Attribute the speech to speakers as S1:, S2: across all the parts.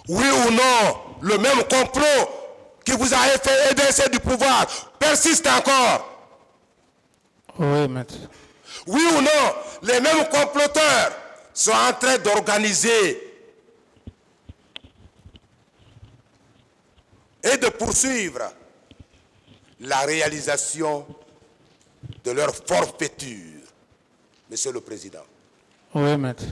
S1: Oui ou non, le même complot qui vous a fait évincer du pouvoir persiste encore.
S2: Oui, maître.
S1: Oui ou non, les mêmes comploteurs sont en train d'organiser et de poursuivre la réalisation de leur forfaiture, Monsieur le Président.
S2: Oui, maître.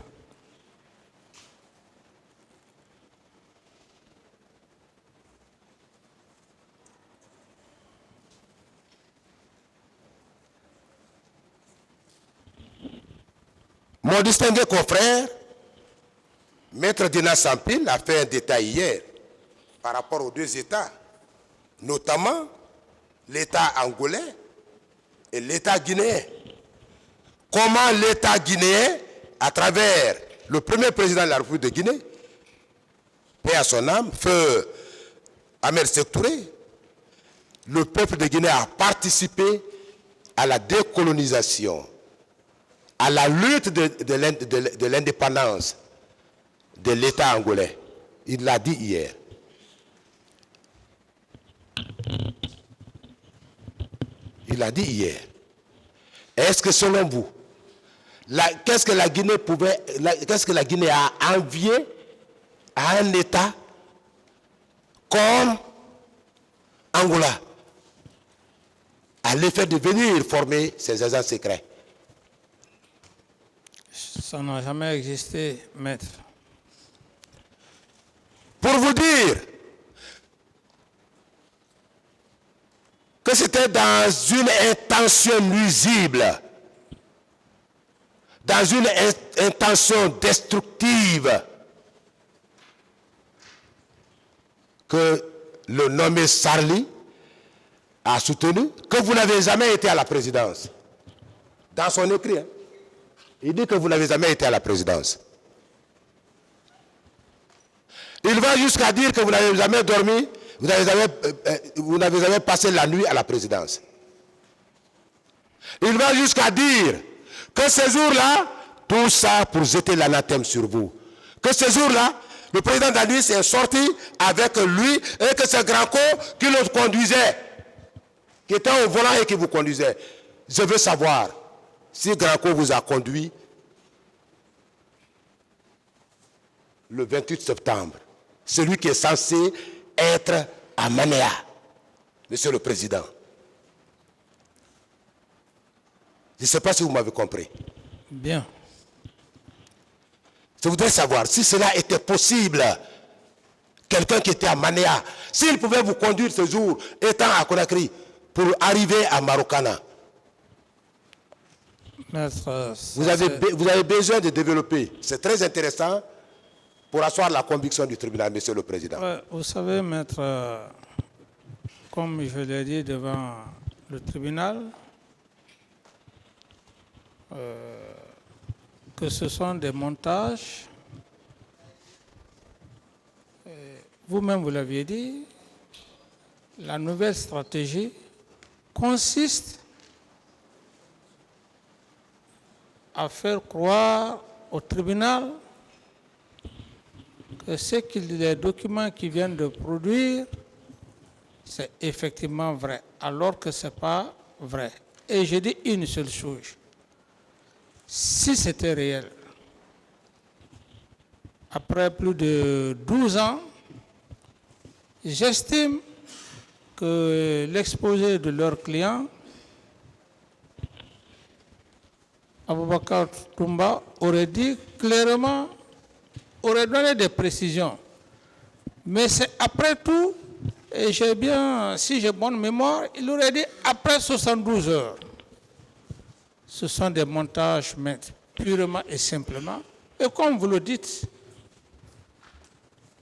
S1: Mon distingué confrère, Maître Dina Sampil, a fait un détail hier par rapport aux deux États, notamment l'État angolais et l'État guinéen. Comment l'État guinéen, à travers le premier président de la République de Guinée, paix à son âme, feu Ahmed Sékou Touré, le peuple de Guinée a participé à la décolonisation, à la lutte de l'indépendance de l'État angolais. Il l'a dit hier. Il l'a dit hier. Est-ce que selon vous, qu'est-ce que la Guinée a envié à un État comme Angola, à l'effet de venir former ses agents secrets?
S2: Ça n'a jamais existé, maître.
S1: Pour vous dire que c'était dans une intention nuisible, dans une intention destructive, que le nommé Sarli a soutenu, que vous n'avez jamais été à la présidence. Dans son écrit, hein, il dit que vous n'avez jamais été à la présidence. Il va jusqu'à dire que vous n'avez jamais dormi, vous n'avez jamais passé la nuit à la présidence. Il va jusqu'à dire que ces jours-là, tout ça pour jeter l'anathème sur vous. Que ces jours-là, le président Dani est sorti avec lui et que c'est Granco qui le conduisait, qui était au volant et qui vous conduisait. Je veux savoir si Granco vous a conduit le 28 septembre. Celui qui est censé être à Manéa, Monsieur le Président. Je ne sais pas si vous m'avez compris.
S2: Bien.
S1: Je voudrais savoir si cela était possible. Quelqu'un qui était à Manéa, s'il pouvait vous conduire ce jour, étant à Conakry, pour arriver à Marokana.
S2: Maître,
S1: Vous avez besoin de développer. C'est très intéressant pour asseoir la conviction du tribunal, Monsieur le Président.
S2: vous savez, maître, comme je l'ai dit devant le tribunal, que ce sont des montages. Vous-même, vous l'aviez dit, la nouvelle stratégie consiste à faire croire au tribunal que les documents qui viennent de produire, c'est effectivement vrai, alors que ce n'est pas vrai. Et je dis une seule chose. Si c'était réel, après plus de 12 ans, j'estime que l'exposé de leurs clients, Aboubakar Toumba, aurait dit clairement, aurait donné des précisions. Mais c'est après tout, et si j'ai bonne mémoire, il aurait dit après 72 heures. Ce sont des montages, mais purement et simplement. Et comme vous le dites,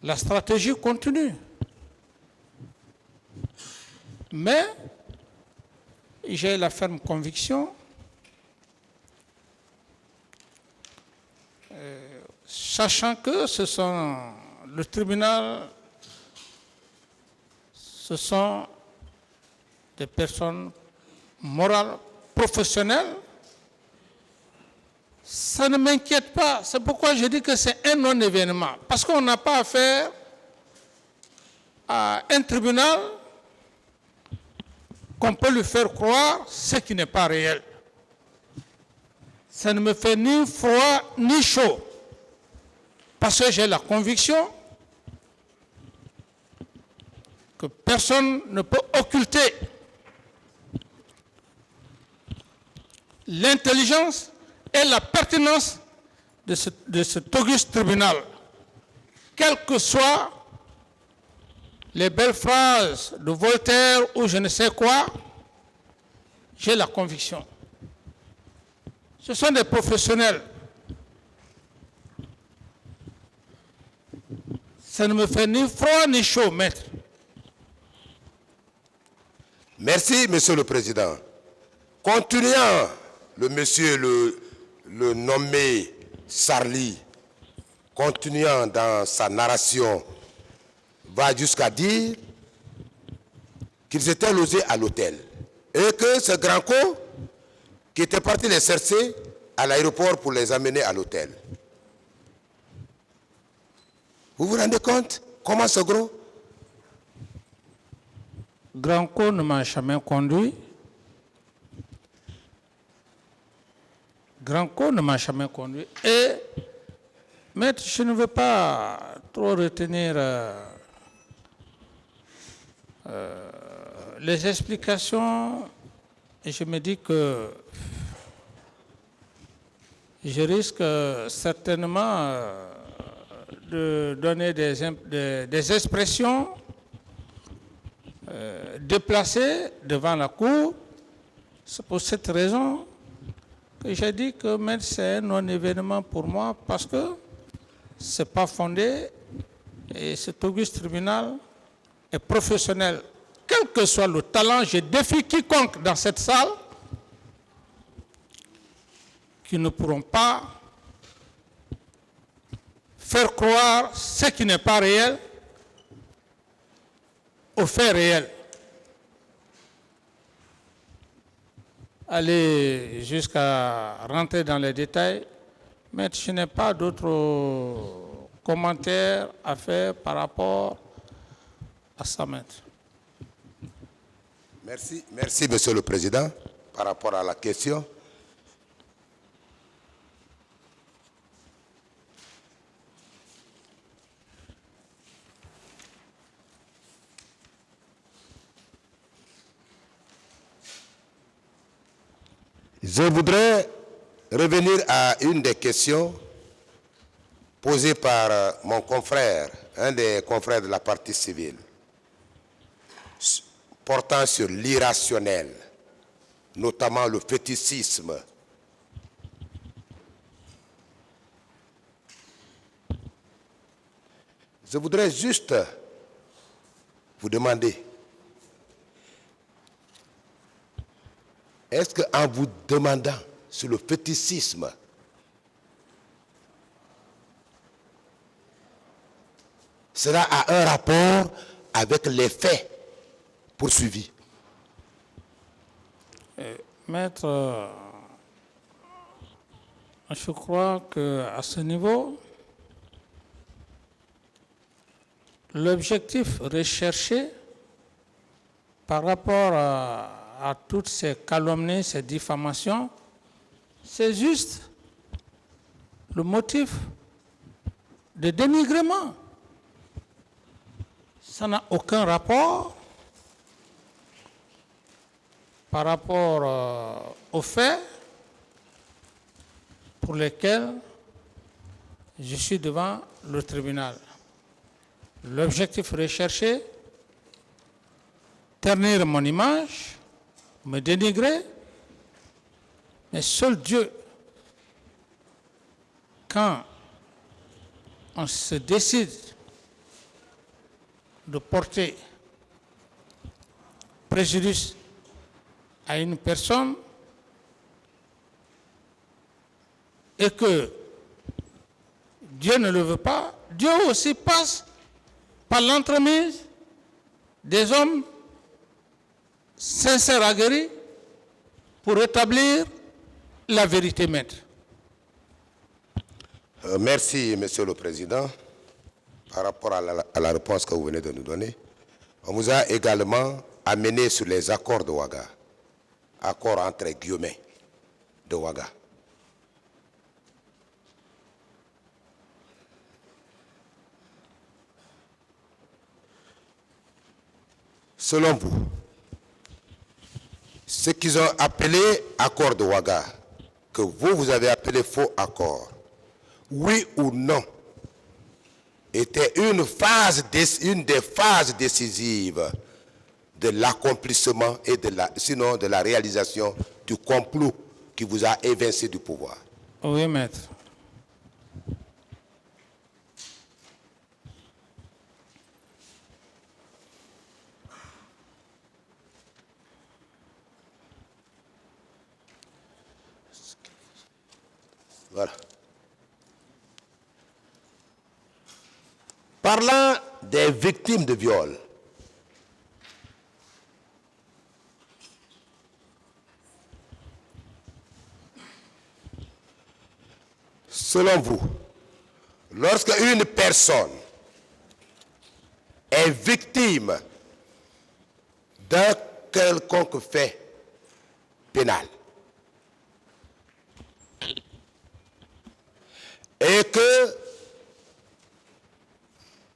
S2: la stratégie continue. Mais j'ai la ferme conviction, sachant que le tribunal, ce sont des personnes morales, professionnelles, ça ne m'inquiète pas. C'est pourquoi je dis que c'est un non-événement. Parce qu'on n'a pas affaire à un tribunal qu'on peut lui faire croire ce qui n'est pas réel. Ça ne me fait ni froid ni chaud, parce que j'ai la conviction que personne ne peut occulter l'intelligence et la pertinence de cet auguste tribunal. Quelles que soient les belles phrases de Voltaire ou je ne sais quoi, j'ai la conviction. Ce sont des professionnels. Ça ne me fait ni froid ni chaud, maître.
S1: Merci, Monsieur le Président. Continuant, le monsieur, le nommé Sarli, continuant dans sa narration, va jusqu'à dire qu'ils étaient logés à l'hôtel et que ce grand co qui était parti les chercher à l'aéroport pour les amener à l'hôtel. Vous vous rendez compte comment ce gros?
S2: Grand co ne m'a jamais conduit. Grand co ne m'a jamais conduit. Et, maître, je ne veux pas trop retenir les explications. Et je me dis que je risque certainement de donner des expressions déplacées devant la Cour. C'est pour cette raison que j'ai dit que c'est un non-événement pour moi parce que ce n'est pas fondé et cet auguste tribunal est professionnel. Quel que soit le talent, je défie quiconque dans cette salle qui ne pourront pas faire croire ce qui n'est pas réel aux faits réels. Aller jusqu'à rentrer dans les détails, mais je n'ai pas d'autres commentaires à faire par rapport à ça, maître.
S1: Merci, merci, Monsieur le Président, par rapport à la question. Je voudrais revenir à une des questions posées par mon confrère, un des confrères de la partie civile, portant sur l'irrationnel, notamment le fétichisme. Je voudrais juste vous demander, est-ce qu'en vous demandant sur le fétichisme, cela a un rapport avec les faits poursuivis?
S2: Maître, je crois qu'à ce niveau, l'objectif recherché par rapport à toutes ces calomnies, ces diffamations, c'est juste le motif de dénigrement. Ça n'a aucun rapport par rapport aux faits pour lesquels je suis devant le tribunal. L'objectif recherché, ternir mon image, me dénigrer, mais seul Dieu, quand on se décide de porter préjudice à une personne et que Dieu ne le veut pas, Dieu aussi passe par l'entremise des hommes sincères aguerris pour établir la vérité, maître.
S1: Merci, Monsieur le Président, par rapport à la réponse que vous venez de nous donner. On vous a également amené sur les accords de Ouaga. Accords entre guillemets de Ouaga. Selon vous, ce qu'ils ont appelé accord de Ouaga, que vous avez appelé faux accord, oui ou non, était une des phases décisives de l'accomplissement et sinon de la réalisation du complot qui vous a évincé du pouvoir.
S2: Oui, maître.
S1: Voilà. Parlant des victimes de viol, selon vous, lorsque une personne est victime d'un quelconque fait pénal et que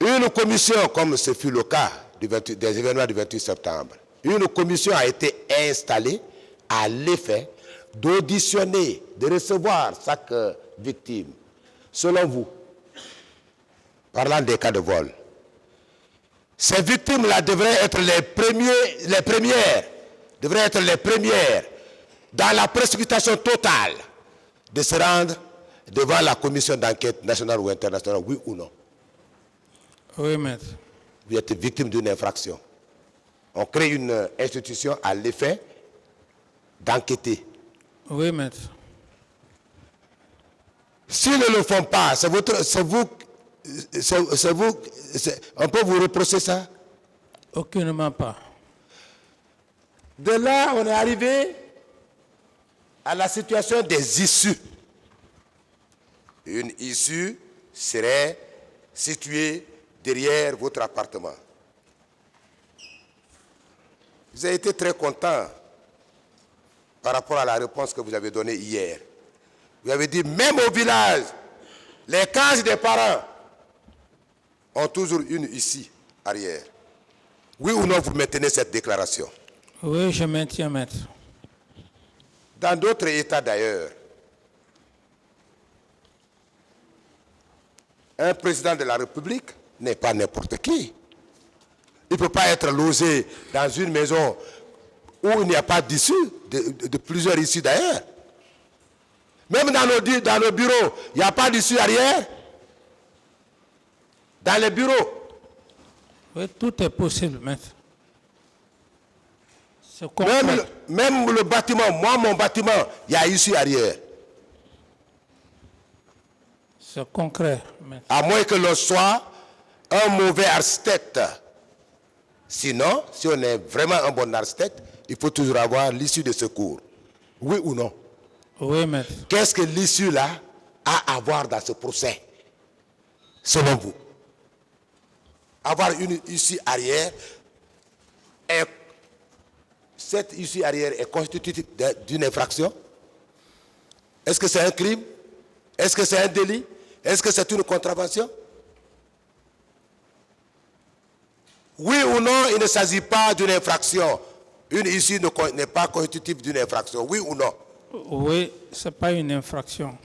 S1: une commission, comme ce fut le cas des événements du 28 septembre, une commission a été installée à l'effet d'auditionner, de recevoir chaque victime. Selon vous, parlant des cas de vol, ces victimes-là devraient être les premières dans la précipitation totale de se rendre devant la commission d'enquête nationale ou internationale, oui ou non?
S2: Oui, maître.
S1: Vous êtes victime d'une infraction. On crée une institution à l'effet d'enquêter.
S2: Oui, maître.
S1: S'ils ne le font pas, on peut vous reprocher ça?
S2: Aucunement pas.
S1: De là, on est arrivé à la situation des issues. Une issue serait située derrière votre appartement. Vous avez été très content par rapport à la réponse que vous avez donnée hier. Vous avez dit, même au village, les cases des parents ont toujours une issue arrière. Oui ou non, vous maintenez cette déclaration?
S2: Oui, je maintiens, maître.
S1: Dans d'autres États d'ailleurs, un président de la République n'est pas n'importe qui. Il ne peut pas être logé dans une maison où il n'y a pas d'issue, de plusieurs issues d'ailleurs. Même dans nos bureaux, il n'y a pas d'issue arrière. Dans les bureaux.
S2: Oui, tout est possible, maître.
S1: Même le bâtiment, mon bâtiment, il y a issue arrière.
S2: C'est concret, maître.
S1: À moins que l'on soit un mauvais architecte. Sinon, si on est vraiment un bon architecte, il faut toujours avoir l'issue de secours. Oui ou non?
S2: Oui, maître.
S1: Qu'est-ce que l'issue là a à voir dans ce procès, selon vous? Avoir une issue arrière, cette issue arrière est constitutive d'une infraction? Est-ce que c'est un crime? Est-ce que c'est un délit? Est-ce que c'est une contravention? Oui ou non, il ne s'agit pas d'une infraction. Une issue n'est pas constitutive d'une infraction. Oui ou non?
S2: Oui, ce n'est pas une infraction.